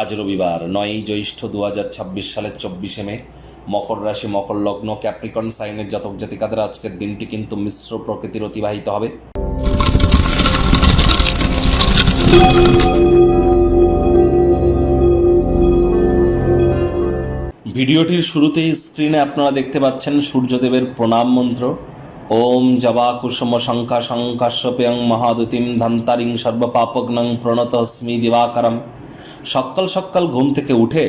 আজ রবিবার 9ই জ্যৈষ্ঠ 2026 সালের 24শে মে, মকর রাশি, মকর লগ্ন, ক্যাপ্রিকর্ন সাইনের জাতক জাতিকাদের আজকের দিনটি কিন্তু মিশ্র প্রকৃতির অতিবাহিত হবে। ভিডিওটির শুরুতেই স্ক্রিনে আপনারা দেখতে পাচ্ছেন সূর্যদেবের প্রণাম মন্ত্র। ওম জবা কুসুম শঙ্কা শঙ্কাশ্যপেয়ং মহাদুতিম ধন্তারিং সর্বপাপগ্নং প্রণতস্মি দিবাকরম। সকাল সকাল ঘুম থেকে উঠে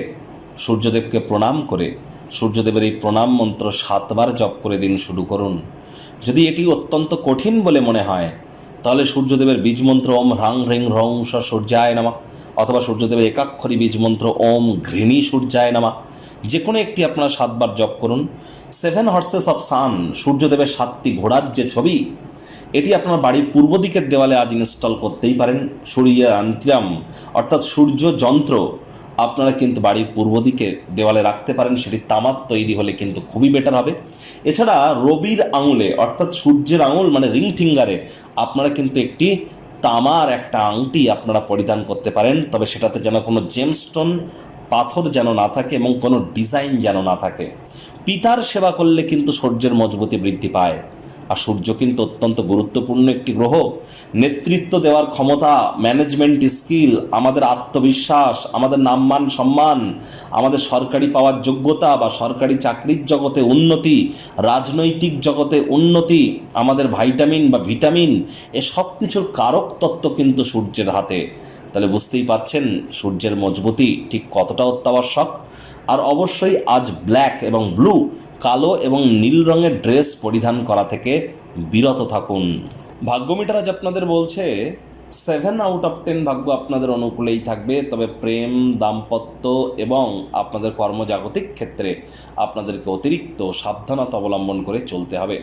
সূর্যদেবকে প্রণাম করে সূর্যদেবের এই প্রণাম মন্ত্র 7 বার জপ করে দিন শুরু করুন। যদি এটি অত্যন্ত কঠিন বলে মনে হয় তাহলে সূর্যদেবের বীজ মন্ত্র ওম হ্রাং হ্রিং হ্রং স সূর্যায় নমঃ অথবা সূর্যদেবের একাক্ষরী বীজ মন্ত্র ওম ঘৃণী সূর্যায় নমঃ, যে কোনো একটি আপনারা 7 বার জপ করুন। 7 হর্সেস অফ সান, সূর্যদেবের 7টি ঘোড়ার যে ছবি, এটি আপনার বাড়ির পূর্ব দিকের দেওয়ালে আজ ইনস্টল করতেই পারেন। সূর্য আন্ত্রাম অর্থাৎ সূর্য যন্ত্র আপনারা কিন্তু বাড়ির পূর্ব দিকে দেওয়ালে রাখতে পারেন, সেটি তামার তৈরি হলে কিন্তু খুবই বেটার হবে। এছাড়া রবির আঙুলে অর্থাৎ সূর্যের আঙুল মানে রিং ফিঙ্গারে আপনারা কিন্তু একটি তামার একটা আংটি আপনারা পরিধান করতে পারেন, তবে সেটাতে যেন কোনো জেমস্টোন পাথর যেন না থাকে এবং কোনো ডিজাইন যেন না থাকে। পিতার সেবা করলে কিন্তু সূর্যের মজবুতি বৃদ্ধি পায়, আর সূর্য কিন্তু অত্যন্ত গুরুত্বপূর্ণ একটি গ্রহ। নেতৃত্ব দেওয়ার ক্ষমতা, ম্যানেজমেন্ট স্কিল, আমাদের আত্মবিশ্বাস, আমাদের নামমান সম্মান, আমাদের সরকারি পাওয়ার যোগ্যতা বা সরকারি চাকরির জগতে উন্নতি, রাজনৈতিক জগতে উন্নতি, আমাদের ভাইটামিন বা ভিটামিন, এ সব কিছুর কারক তত্ত্ব কিন্তু সূর্যের হাতে। তাহলে বুঝতেই পাচ্ছেন সূর্যের মজবুতি ঠিক কতটা অত্যাবশ্যক। আর অবশ্যই আজ ব্ল্যাক এবং ব্লু, কালো এবং নীল রঙের ড্রেস পরিধান করা থেকে বিরত থাকুন। ভাগ্যমিটার আজ আপনাদের বলছে 7 আউট অফ 10 ভাগ্য আপনাদের অনুকূলেই থাকবে, তবে প্রেম, দাম্পত্য এবং আপনাদের কর্মজাগতিক ক্ষেত্রে আপনাদেরকে অতিরিক্ত সাবধানতা অবলম্বন করে চলতে হবে।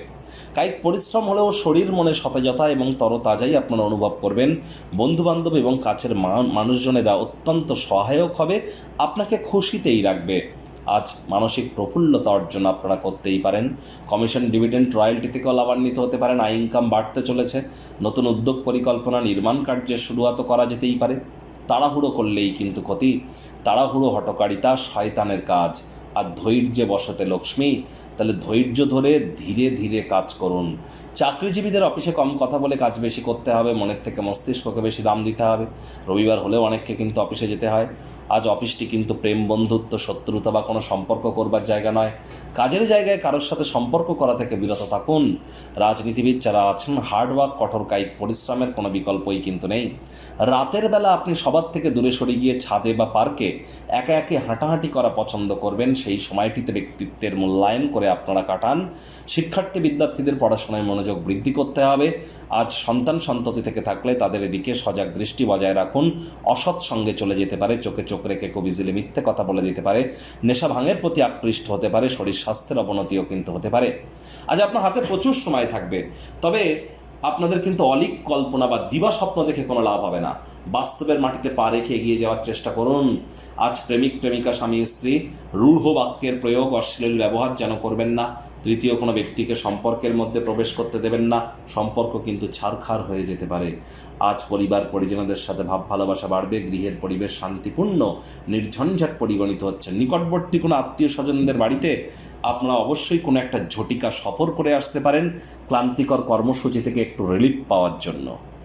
কায়িক পরিশ্রম হলেও শরীর মনে সতেজতা এবং তরতাজাই আপনারা অনুভব করবেন। বন্ধুবান্ধব এবং কাছের মানুষজনেরা অত্যন্ত সহায়ক হবে, আপনাকে খুশিতেই রাখবে। আজ মানসিক প্রফুল্লতা অর্জন আপনারা করতেই পারেন। কমিশন, ডিভিডেন্ড, রয়্যালটি থেকেও লাভান্বিত হতে পারেন। আয় ইনকাম বাড়তে চলেছে। নতুন উদ্যোগ, পরিকল্পনা, নির্মাণ কার্যের শুরুয়াত করা যেতেই পারে। তাড়াহুড়ো করলেই কিন্তু ক্ষতি। তাড়াহুড়ো হঠকারিতা শয়তানের কাজ। আর ধৈর্যে বসতে লক্ষ্মী, তাহলে ধৈর্য ধরে ধীরে ধীরে কাজ করুন। চাকরিজীবীদের অফিসে কম কথা বলে কাজ বেশি করতে হবে, মনের থেকে মস্তিষ্ককে বেশি দাম দিতে হবে। রবিবার হলেও অনেককে কিন্তু অফিসে যেতে হয়। আজ অফিসটি কিন্তু প্রেম, বন্ধুত্ব, শত্রুতা বা কোনো সম্পর্ক করবার জায়গা নয়। কাজের জায়গায় কারোর সাথে সম্পর্ক করা থেকে বিরত থাকুন। রাজনীতিবিদ যারা আছেন, হার্ডওয়ার্ক, কঠোর কায়িক পরিশ্রমের কোনো বিকল্পই কিন্তু নেই। রাতের বেলা আপনি সবার থেকে দূরে সরে গিয়ে ছাদে বা পার্কে একা একে হাঁটাহাঁটি করা পছন্দ করবেন। সেই সময়টিতে ব্যক্তিত্বের মূল্যায়ন করে আপনারা কাটান। শিক্ষার্থী বিদ্যার্থীদের পড়াশোনায় মনোযোগ বৃদ্ধি করতে হবে। আজ সন্তান সন্ততি থেকে থাকলে তাদের এদিকে সজাগ দৃষ্টি বজায় রাখুন। অসৎ সঙ্গে চলে যেতে পারে, চোখে চোখ রেখে খুব ইজিলি মিথ্যে কথা বলে দিতে পারে। নেশা ভাঙের প্রতি আকৃষ্ট হতে পারে, শরীর স্বাস্থ্যের অবনতিও কিন্তু হতে পারে। আজ আপনার হাতে প্রচুর সময় থাকবে, তবে আপনাদের কিন্তু অলিক কল্পনা বা দিবা স্বপ্ন দেখে কোনো লাভ হবে না। বাস্তবের মাটিতে পা রেখে এগিয়ে যাওয়ার চেষ্টা করুন। আজ প্রেমিক প্রেমিকা, স্বামী স্ত্রী রূঢ় বাক্যের প্রয়োগ, অশ্লীল ব্যবহার যেন করবেন না। তৃতীয় কোনো ব্যক্তিকে সম্পর্কের মধ্যে প্রবেশ করতে দেবেন না, সম্পর্ক কিন্তু ছারখার হয়ে যেতে পারে। আজ পরিবার পরিজনদের সাথে ভাব ভালোবাসা বাড়বে, গৃহের পরিবেশ শান্তিপূর্ণ নির্ঝঞ্ঝাট পরিগণিত হচ্ছে। নিকটবর্তী কোনো আত্মীয় স্বজনদের বাড়িতে আপনারা অবশ্যই কোনো একটা ঝটিকা সফর করে আসতে পারেন, ক্লান্তিকর কর্মসূচি থেকে একটু রিলিফ পাওয়ার জন্য।